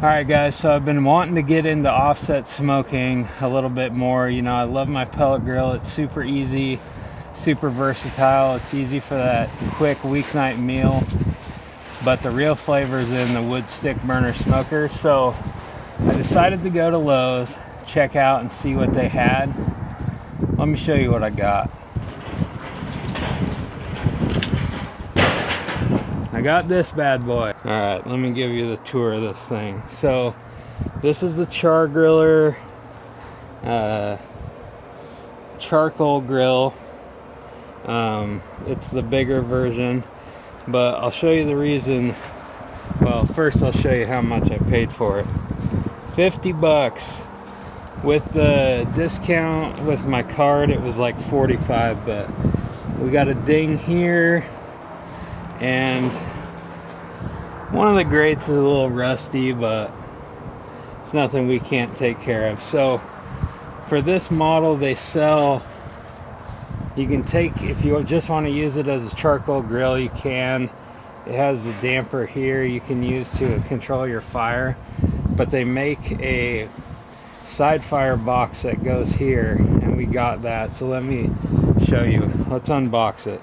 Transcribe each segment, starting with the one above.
Alright guys, so I've been wanting to get into offset smoking a little bit more. You know, I love my pellet grill. It's super easy, super versatile. It's easy for that quick weeknight meal. But the real flavor is in the wood stick burner smoker. So I decided to go to Lowe's, check out and see what they had. Let me show you what I got. I got this bad boy. All right, let me give you the tour of this thing. So this is the Char Griller charcoal grill. It's the bigger version, but I'll show you the reason. Well, first I'll show you how much I paid for it. 50 bucks. With the discount with my card, it was like 45, but we got a ding here. And one of the grates is a little rusty, but it's nothing we can't take care of. So for this model, they sell, you can take, if you just want to use it as a charcoal grill, you can. It has the damper here you can use to control your fire, but they make a side fire box that goes here, and we got that. So let me show you. Let's unbox it.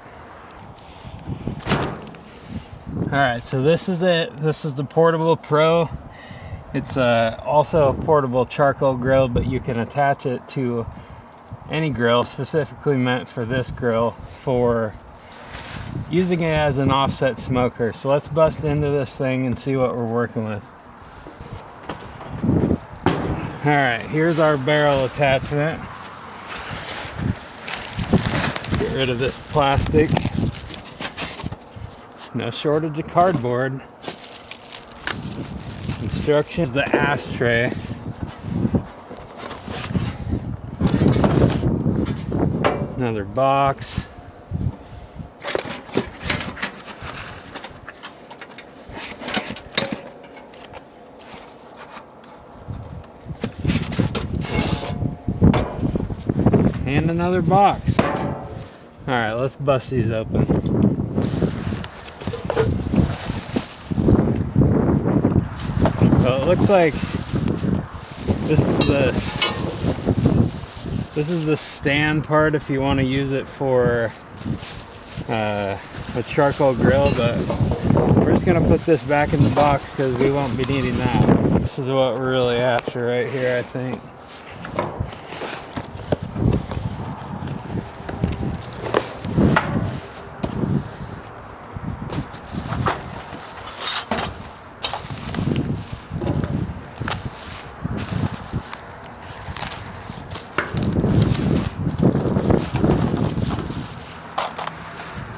Alright, so this is it. This is the Portable Pro. It's also a portable charcoal grill, but you can attach it to any grill, specifically meant for this grill, for using it as an offset smoker. So let's bust into this thing and see what we're working with. Alright, here's our barrel attachment. Get rid of this plastic. No shortage of cardboard. Instructions, the ashtray. Another box. And another box. Alright, let's bust these open. So it looks like this is the stand part if you want to use it for a charcoal grill, but we're just going to put this back in the box because we won't be needing that. This is what we're really after right here, I think.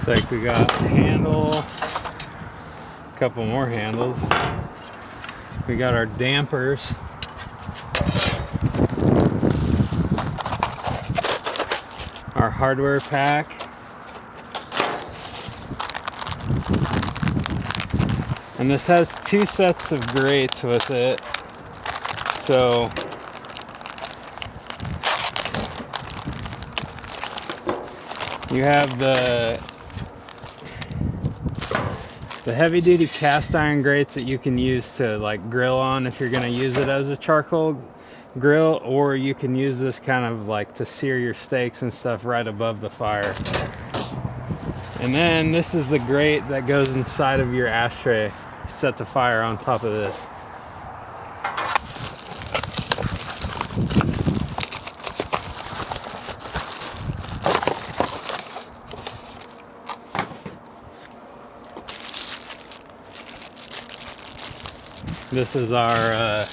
Like we got a handle, a couple more handles. We got our dampers. Our hardware pack. And this has two sets of grates with it. So you have the heavy duty cast iron grates that you can use to like grill on if you're going to use it as a charcoal grill, or you can use this kind of like to sear your steaks and stuff right above the fire. And then this is the grate that goes inside of your ashtray. Set the fire on top of this. This is our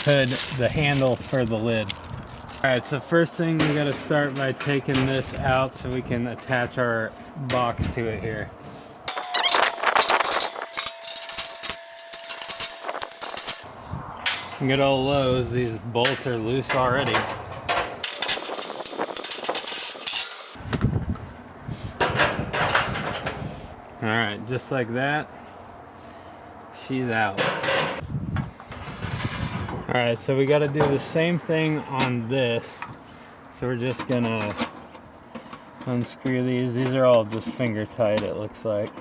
hood, the handle for the lid. Alright, so first thing we gotta start by taking this out so we can attach our box to it here. Good old Lowe's, these bolts are loose already. Alright, just like that, she's out. Alright, so we got to do the same thing on this. So we're just gonna unscrew these. These are all just finger tight, it looks like.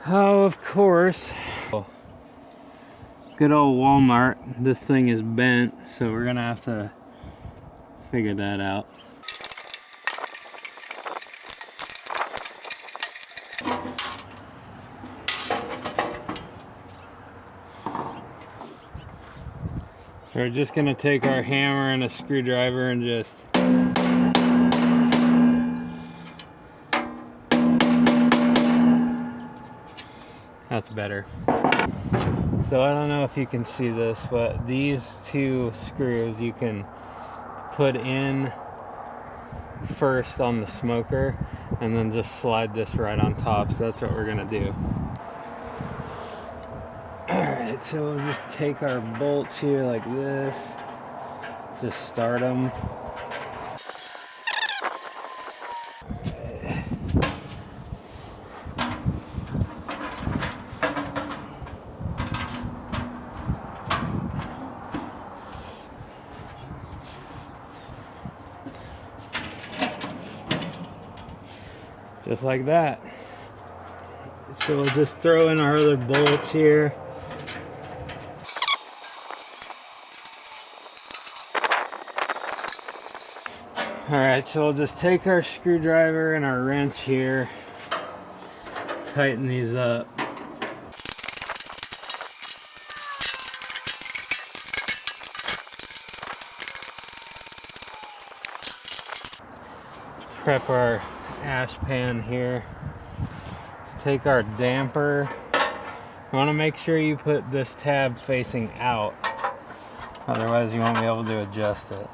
Oh, of course. Good old Walmart. This thing is bent, so we're gonna have to figure that out. We're just gonna take our hammer and a screwdriver and just that's better. So I don't know if you can see this, but these two screws you can put in first on the smoker and then just slide this right on top. So that's what we're gonna do. Alright, so we'll just take our bolts here like this, just start them. Just like that. So we'll just throw in our other bolts here. Alright, so we'll just take our screwdriver and our wrench here, tighten these up. Let's prep our ash pan here. Let's take our damper. You want to make sure you put this tab facing out, otherwise you won't be able to adjust it.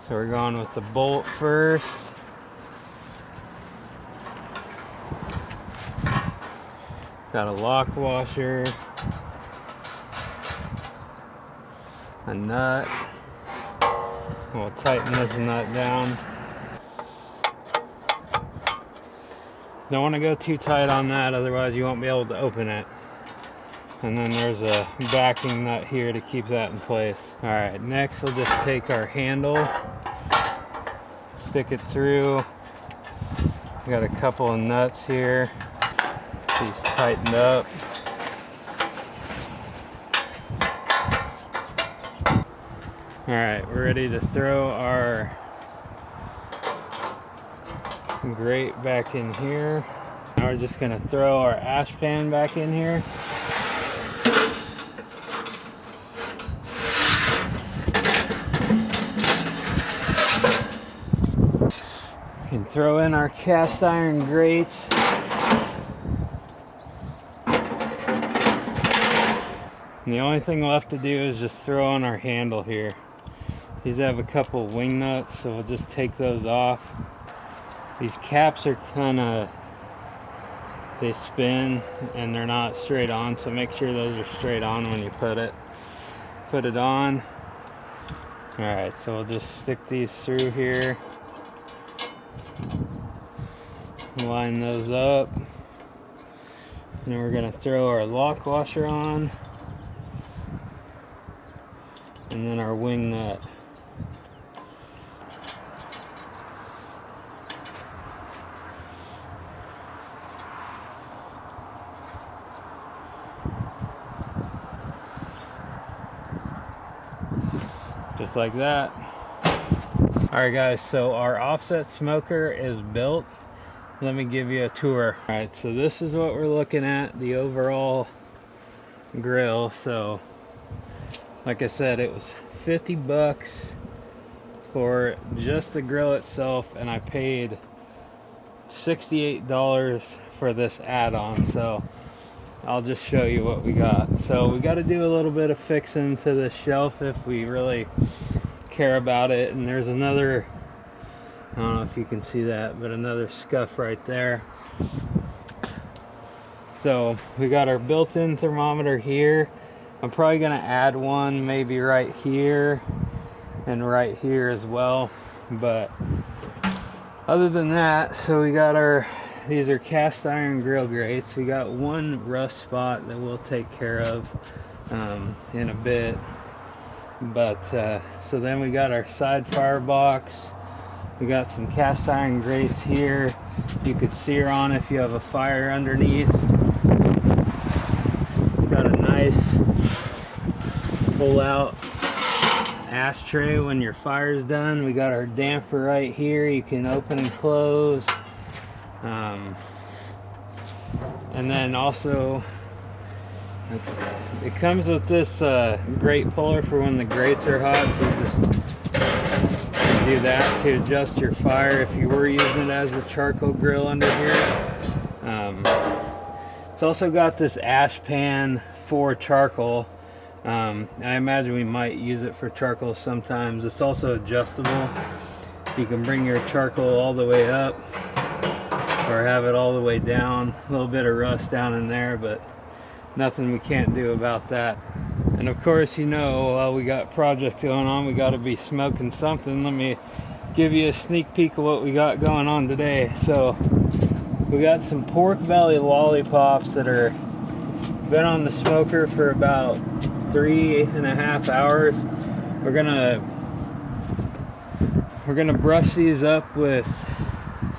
So we're going with the bolt first. Got a lock washer, a nut. We'll tighten this nut down. Don't want to go too tight on that, otherwise you won't be able to open it. And then there's a backing nut here to keep that in place. All right, next we'll just take our handle, stick it through. Got a couple of nuts here. These tightened up. All right, we're ready to throw our grate back in here. Now we're just gonna throw our ash pan back in here. We can throw in our cast iron grates. And the only thing left to do is just throw on our handle here. These have a couple wing nuts, so we'll just take those off. These caps are they spin and they're not straight on, so make sure those are straight on when you put it on. All right, so we'll just stick these through here, line those up, and then we're gonna throw our lock washer on, and then our wing nut. Just like that. All right guys, so our offset smoker is built. Let me give you a tour. All right, so this is what we're looking at, the overall grill. So like I said, it was 50 bucks for just the grill itself, and I paid $68 for this add-on. So I'll just show you what we got. So we got to do a little bit of fixing to the shelf if we really care about it. And there's another, I don't know if you can see that, but another scuff right there. So we got our built-in thermometer here. I'm probably gonna add one maybe right here and right here as well. But other than that, so we got these are cast iron grill grates. We got one rust spot that we'll take care of in a bit. But so then we got our side firebox. We got some cast iron grates here. You could sear on if you have a fire underneath. It's got a nice pull out ashtray when your fire's done. We got our damper right here. You can open and close. And then also it comes with this grate puller for when the grates are hot, so you just do that to adjust your fire if you were using it as a charcoal grill under here. It's also got this ash pan for charcoal. I imagine we might use it for charcoal sometimes. It's also adjustable. You can bring your charcoal all the way up or have it all the way down. A little bit of rust down in there, but nothing we can't do about that. And of course, you know, while we got projects going on, we got to be smoking something. Let me give you a sneak peek of what we got going on today. So we got some pork belly lollipops that are been on the smoker for about 3.5 hours. We're gonna brush these up with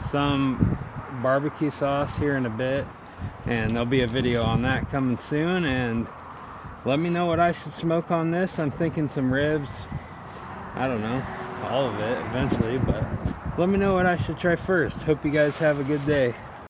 some barbecue sauce here in a bit, and there'll be a video on that coming soon. And let me know what I should smoke on this. I'm thinking some ribs. I don't know, all of it eventually, but let me know what I should try first. Hope you guys have a good day.